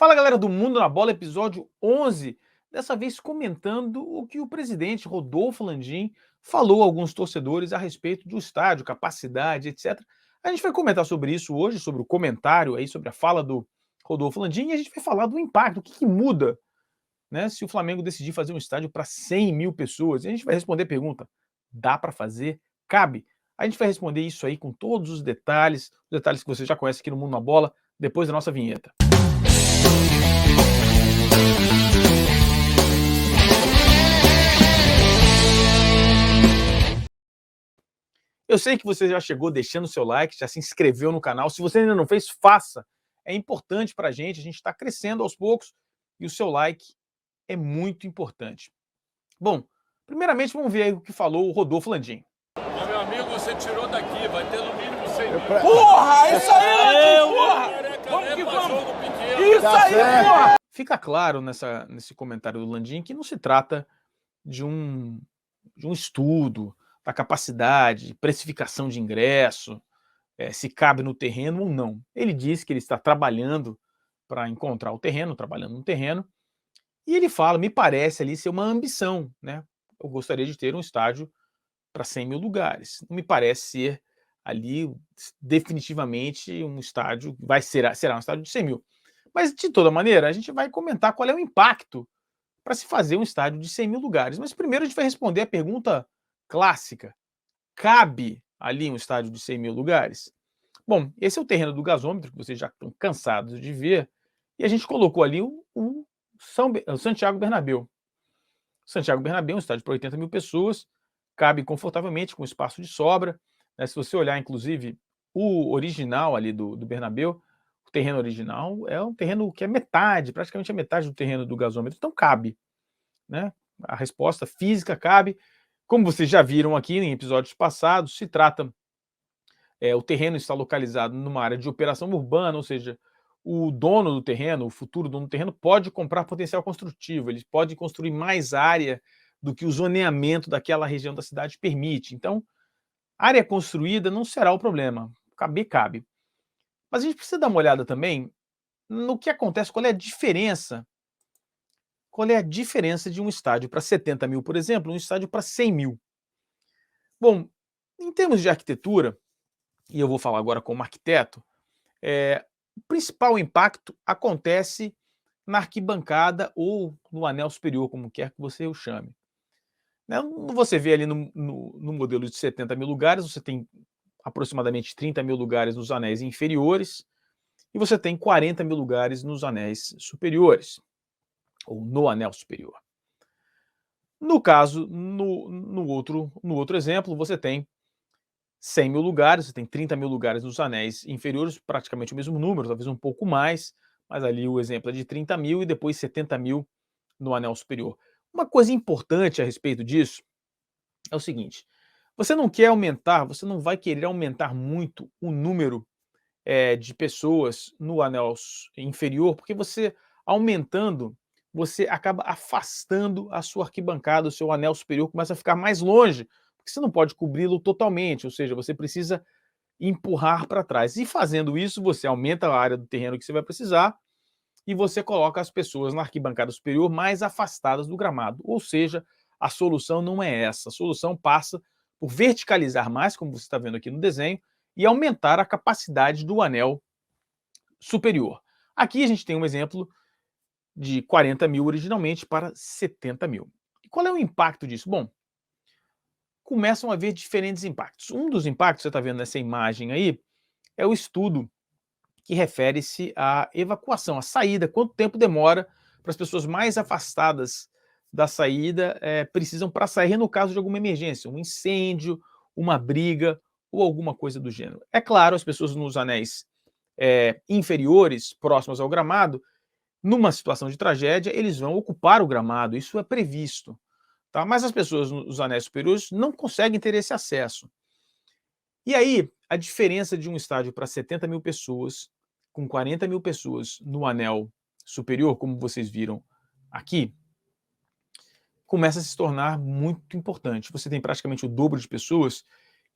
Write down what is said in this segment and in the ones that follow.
Fala, galera do Mundo na Bola, episódio 11, dessa vez comentando o que o presidente Rodolfo Landim falou a alguns torcedores a respeito do estádio, capacidade, etc. A gente vai comentar sobre isso hoje, sobre o comentário aí, sobre a fala do Rodolfo Landim, e a gente vai falar do impacto, o que muda, né, se o Flamengo decidir fazer um estádio para 100 mil pessoas. E a gente vai responder a pergunta, dá para fazer? Cabe? A gente vai responder isso aí com todos os detalhes que você já conhece aqui no Mundo na Bola, depois da nossa vinheta. Eu sei que você já chegou deixando o seu like, já se inscreveu no canal. Se você ainda não fez, faça. É importante para a gente está crescendo aos poucos e o seu like é muito importante. Bom, primeiramente vamos ver aí o que falou o Rodolfo Landim. Meu amigo, você tirou daqui, vai ter no mínimo 100 mil. Porra, isso aí, porra! Vamos que vamos! Isso aí, porra! Fica claro nesse comentário do Landim que não se trata de um estudo da capacidade, precificação de ingresso, se cabe no terreno ou não. Ele diz que ele está trabalhando para encontrar o terreno, trabalhando no terreno, e ele fala, me parece ali ser uma ambição, né? Eu gostaria de ter um estádio para 100 mil lugares. Não me parece ser ali definitivamente um estádio, será um estádio de 100 mil. Mas, de toda maneira, a gente vai comentar qual é o impacto para se fazer um estádio de 100 mil lugares. Mas primeiro a gente vai responder a pergunta clássica. Cabe ali um estádio de 100 mil lugares? Bom, esse é o terreno do gasômetro, que vocês já estão cansados de ver, e a gente colocou ali o Santiago Bernabéu. Santiago Bernabéu é um estádio para 80 mil pessoas, cabe confortavelmente com espaço de sobra, né? Se você olhar, inclusive, o original ali do Bernabéu, o terreno original é um terreno que é metade, praticamente a metade do terreno do gasômetro, então cabe, né? A resposta física cabe. Como vocês já viram aqui em episódios passados, se trata, o terreno está localizado numa área de operação urbana, ou seja, o dono do terreno, o futuro dono do terreno, pode comprar potencial construtivo, ele pode construir mais área do que o zoneamento daquela região da cidade permite. Então, área construída não será o problema, cabe. Mas a gente precisa dar uma olhada também no que acontece, qual é a diferença de um estádio para 70 mil, por exemplo, um estádio para 100 mil. Bom, em termos de arquitetura, e eu vou falar agora como arquiteto, o principal impacto acontece na arquibancada ou no anel superior, como quer que você o chame. Né? Você vê ali no modelo de 70 mil lugares, você tem aproximadamente 30 mil lugares nos anéis inferiores e você tem 40 mil lugares nos anéis superiores, ou no anel superior. No caso, no outro exemplo, você tem 100 mil lugares, você tem 30 mil lugares nos anéis inferiores, praticamente o mesmo número, talvez um pouco mais, mas ali o exemplo é de 30 mil e depois 70 mil no anel superior. Uma coisa importante a respeito disso é o seguinte, você não vai querer aumentar muito o número de pessoas no anel inferior, porque você aumentando, você acaba afastando a sua arquibancada, o seu anel superior começa a ficar mais longe, porque você não pode cobri-lo totalmente, ou seja, você precisa empurrar para trás. E fazendo isso, você aumenta a área do terreno que você vai precisar e você coloca as pessoas na arquibancada superior mais afastadas do gramado. Ou seja, a solução não é essa. A solução passa por verticalizar mais, como você está vendo aqui no desenho, e aumentar a capacidade do anel superior. Aqui a gente tem um exemplo de 40 mil originalmente para 70 mil. E qual é o impacto disso? Bom, começam a haver diferentes impactos. Um dos impactos, você está vendo nessa imagem aí, é o estudo que refere-se à evacuação, à saída, quanto tempo demora para as pessoas mais afastadas da saída precisam para sair no caso de alguma emergência, um incêndio, uma briga ou alguma coisa do gênero. É claro, as pessoas nos anéis inferiores, próximos ao gramado, numa situação de tragédia, eles vão ocupar o gramado, isso é previsto. Tá? Mas as pessoas nos anéis superiores não conseguem ter esse acesso. E aí, a diferença de um estádio para 70 mil pessoas, com 40 mil pessoas no anel superior, como vocês viram aqui, começa a se tornar muito importante. Você tem praticamente o dobro de pessoas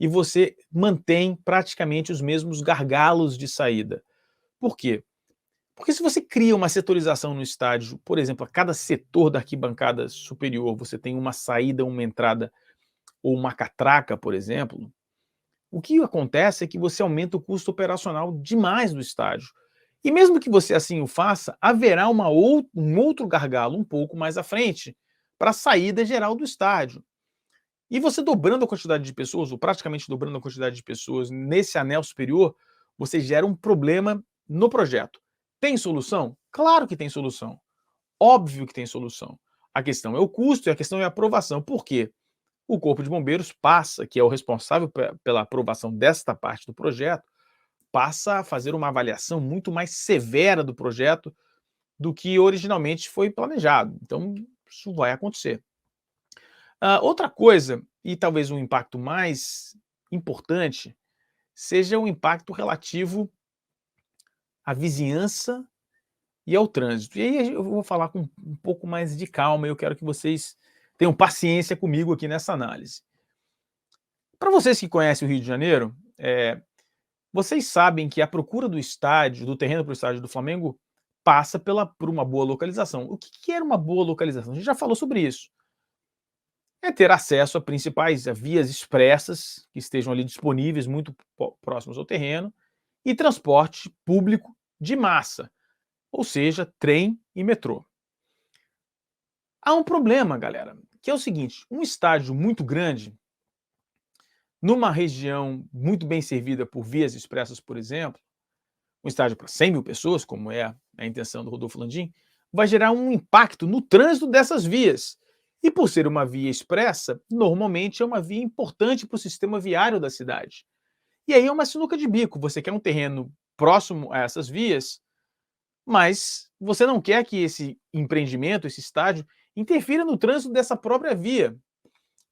e você mantém praticamente os mesmos gargalos de saída. Por quê? Porque se você cria uma setorização no estádio, por exemplo, a cada setor da arquibancada superior você tem uma saída, uma entrada ou uma catraca, por exemplo, o que acontece é que você aumenta o custo operacional demais do estádio. E mesmo que você assim o faça, haverá um outro gargalo um pouco mais à frente para a saída geral do estádio. E você dobrando a quantidade de pessoas, ou praticamente dobrando a quantidade de pessoas nesse anel superior, você gera um problema no projeto. Tem solução? Claro que tem solução. Óbvio que tem solução. A questão é o custo e a questão é a aprovação. Por quê? O Corpo de Bombeiros passa, que é o responsável pela aprovação desta parte do projeto, passa a fazer uma avaliação muito mais severa do projeto do que originalmente foi planejado. Então, isso vai acontecer. Outra coisa, e talvez um impacto mais importante, seja o impacto relativo à vizinhança e ao trânsito. E aí eu vou falar com um pouco mais de calma, e eu quero que vocês tenham paciência comigo aqui nessa análise. Para vocês que conhecem o Rio de Janeiro, vocês sabem que a procura do estádio, do terreno para o estádio do Flamengo, passa por uma boa localização. O que era uma boa localização? A gente já falou sobre isso. É ter acesso a principais vias expressas que estejam ali disponíveis, muito próximos ao terreno, e transporte público de massa, ou seja, trem e metrô. Há um problema, galera, que é o seguinte: um estádio muito grande, numa região muito bem servida por vias expressas, por exemplo, um estádio para 100 mil pessoas, como é a intenção do Rodolfo Landim, vai gerar um impacto no trânsito dessas vias. E por ser uma via expressa, normalmente é uma via importante para o sistema viário da cidade. E aí é uma sinuca de bico. Você quer um terreno próximo a essas vias, mas você não quer que esse empreendimento, esse estádio, interfira no trânsito dessa própria via.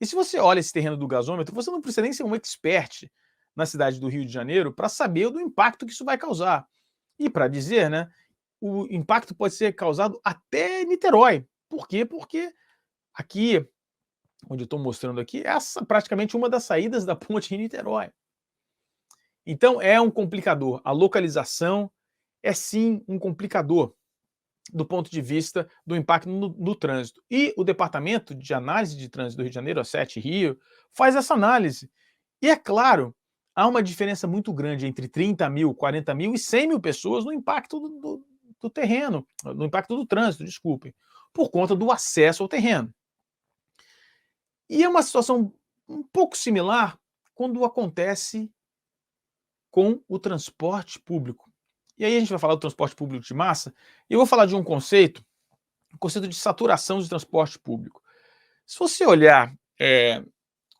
E se você olha esse terreno do gasômetro, você não precisa nem ser um expert na cidade do Rio de Janeiro para saber do impacto que isso vai causar. E para dizer, né, o impacto pode ser causado até Niterói. Por quê? Porque aqui, onde eu estou mostrando aqui, essa praticamente uma das saídas da ponte de Niterói. Então é um complicador. A localização é sim um complicador do ponto de vista do impacto no trânsito. E o Departamento de Análise de Trânsito do Rio de Janeiro, a SET Rio, faz essa análise. E é claro, há uma diferença muito grande entre 30 mil, 40 mil e 100 mil pessoas no impacto do terreno, no impacto do trânsito, desculpem, por conta do acesso ao terreno. E é uma situação um pouco similar quando acontece com o transporte público. E aí a gente vai falar do transporte público de massa, e eu vou falar de um conceito, o conceito de saturação de transporte público. Se você olhar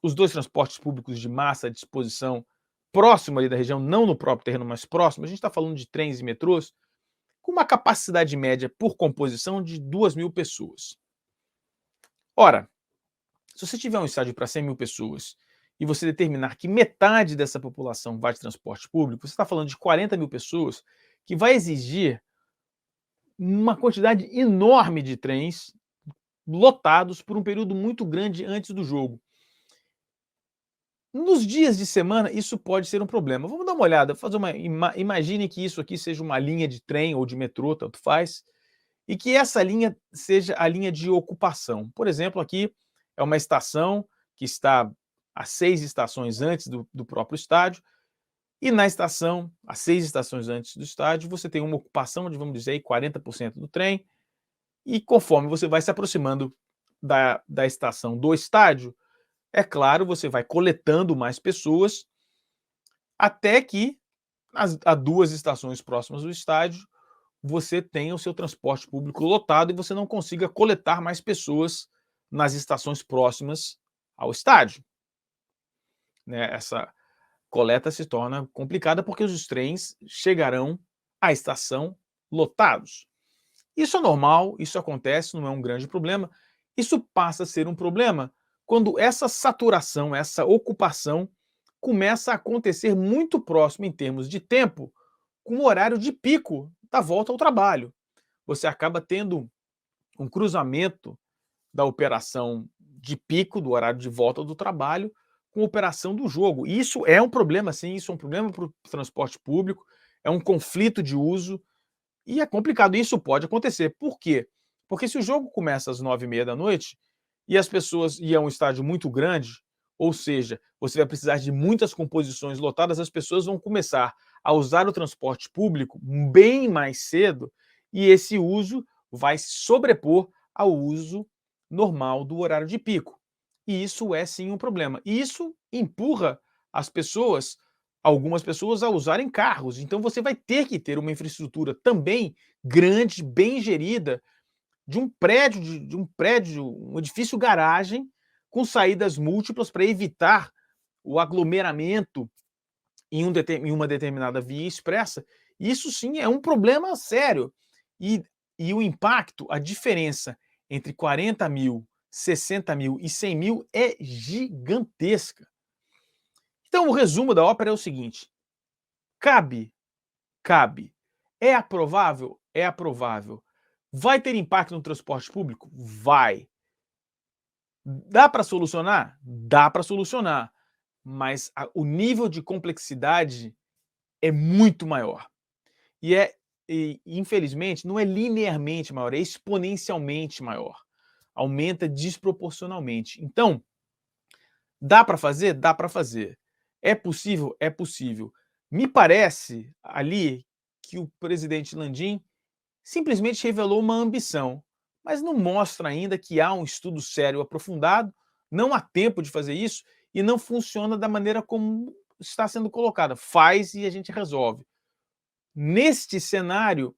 os dois transportes públicos de massa à disposição próximo ali da região, não no próprio terreno, mas próximo, a gente está falando de trens e metrôs, com uma capacidade média por composição de 2 mil pessoas. Ora, se você tiver um estádio para 100 mil pessoas e você determinar que metade dessa população vai de transporte público, você está falando de 40 mil pessoas, que vai exigir uma quantidade enorme de trens lotados por um período muito grande antes do jogo. Nos dias de semana, isso pode ser um problema. Vamos dar uma olhada, imagine que isso aqui seja uma linha de trem ou de metrô, tanto faz, e que essa linha seja a linha de ocupação. Por exemplo, aqui é uma estação que está a 6 estações antes do próprio estádio, e na estação, a 6 estações antes do estádio, você tem uma ocupação de, vamos dizer, aí, 40% do trem, e conforme você vai se aproximando da estação do estádio, é claro, você vai coletando mais pessoas, até que a 2 estações próximas do estádio, você tenha o seu transporte público lotado e você não consiga coletar mais pessoas nas estações próximas ao estádio. Né? Essa coleta se torna complicada porque os trens chegarão à estação lotados. Isso é normal, isso acontece, não é um grande problema. Isso passa a ser um problema quando essa saturação, essa ocupação começa a acontecer muito próximo em termos de tempo com o horário de pico da volta ao trabalho. Você acaba tendo um cruzamento da operação de pico, do horário de volta do trabalho, com a operação do jogo. E isso é um problema, sim, isso é um problema para o transporte público, é um conflito de uso, E é complicado, isso pode acontecer. Por quê? Porque se o jogo começa às 21h30 e as pessoas, e é um estádio muito grande, ou seja, você vai precisar de muitas composições lotadas, as pessoas vão começar a usar o transporte público bem mais cedo e esse uso vai se sobrepor ao uso normal do horário de pico. E isso é sim um problema. E isso empurra as pessoas, algumas pessoas, a usarem carros. Então você vai ter que ter uma infraestrutura também grande, bem gerida, de um prédio, um edifício garagem com saídas múltiplas para evitar o aglomeramento em uma determinada via expressa. Isso sim é um problema sério. E o impacto, a diferença entre 40 mil, 60 mil e 100 mil é gigantesca. Então, o resumo da ópera é o seguinte: cabe, cabe. É aprovável? É aprovável. Vai ter impacto no transporte público? Vai. Dá para solucionar? Dá para solucionar. Mas o nível de complexidade é muito maior. E, infelizmente, não é linearmente maior, é exponencialmente maior. Aumenta desproporcionalmente. Então, dá para fazer? Dá para fazer. É possível? É possível. Me parece ali que o presidente Landim simplesmente revelou uma ambição, mas não mostra ainda que há um estudo sério aprofundado, não há tempo de fazer isso e não funciona da maneira como está sendo colocada. Faz e a gente resolve. Neste cenário,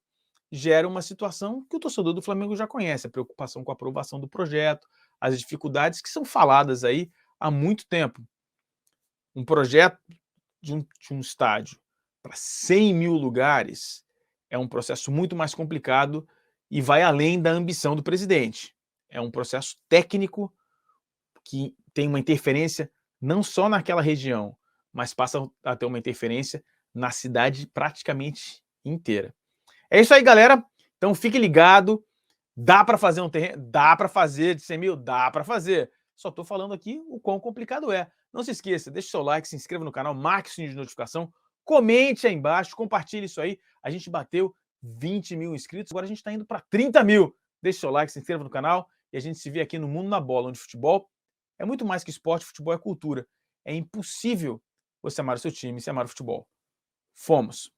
gera uma situação que o torcedor do Flamengo já conhece, a preocupação com a aprovação do projeto, as dificuldades que são faladas aí há muito tempo. Um projeto de um estádio para 100 mil lugares é um processo muito mais complicado e vai além da ambição do presidente. É um processo técnico que tem uma interferência não só naquela região, mas passa a ter uma interferência na cidade praticamente inteira. É isso aí, galera. Então fique ligado. Dá para fazer um terreno? Dá para fazer de 100 mil? Dá para fazer. Só estou falando aqui o quão complicado é. Não se esqueça, deixe seu like, se inscreva no canal, marque o sininho de notificação, comente aí embaixo, compartilhe isso aí. A gente bateu 20 mil inscritos, agora a gente está indo para 30 mil. Deixe seu like, se inscreva no canal e a gente se vê aqui no Mundo na Bola, onde futebol é muito mais que esporte, futebol é cultura. É impossível você amar o seu time se amar o futebol. Fomos!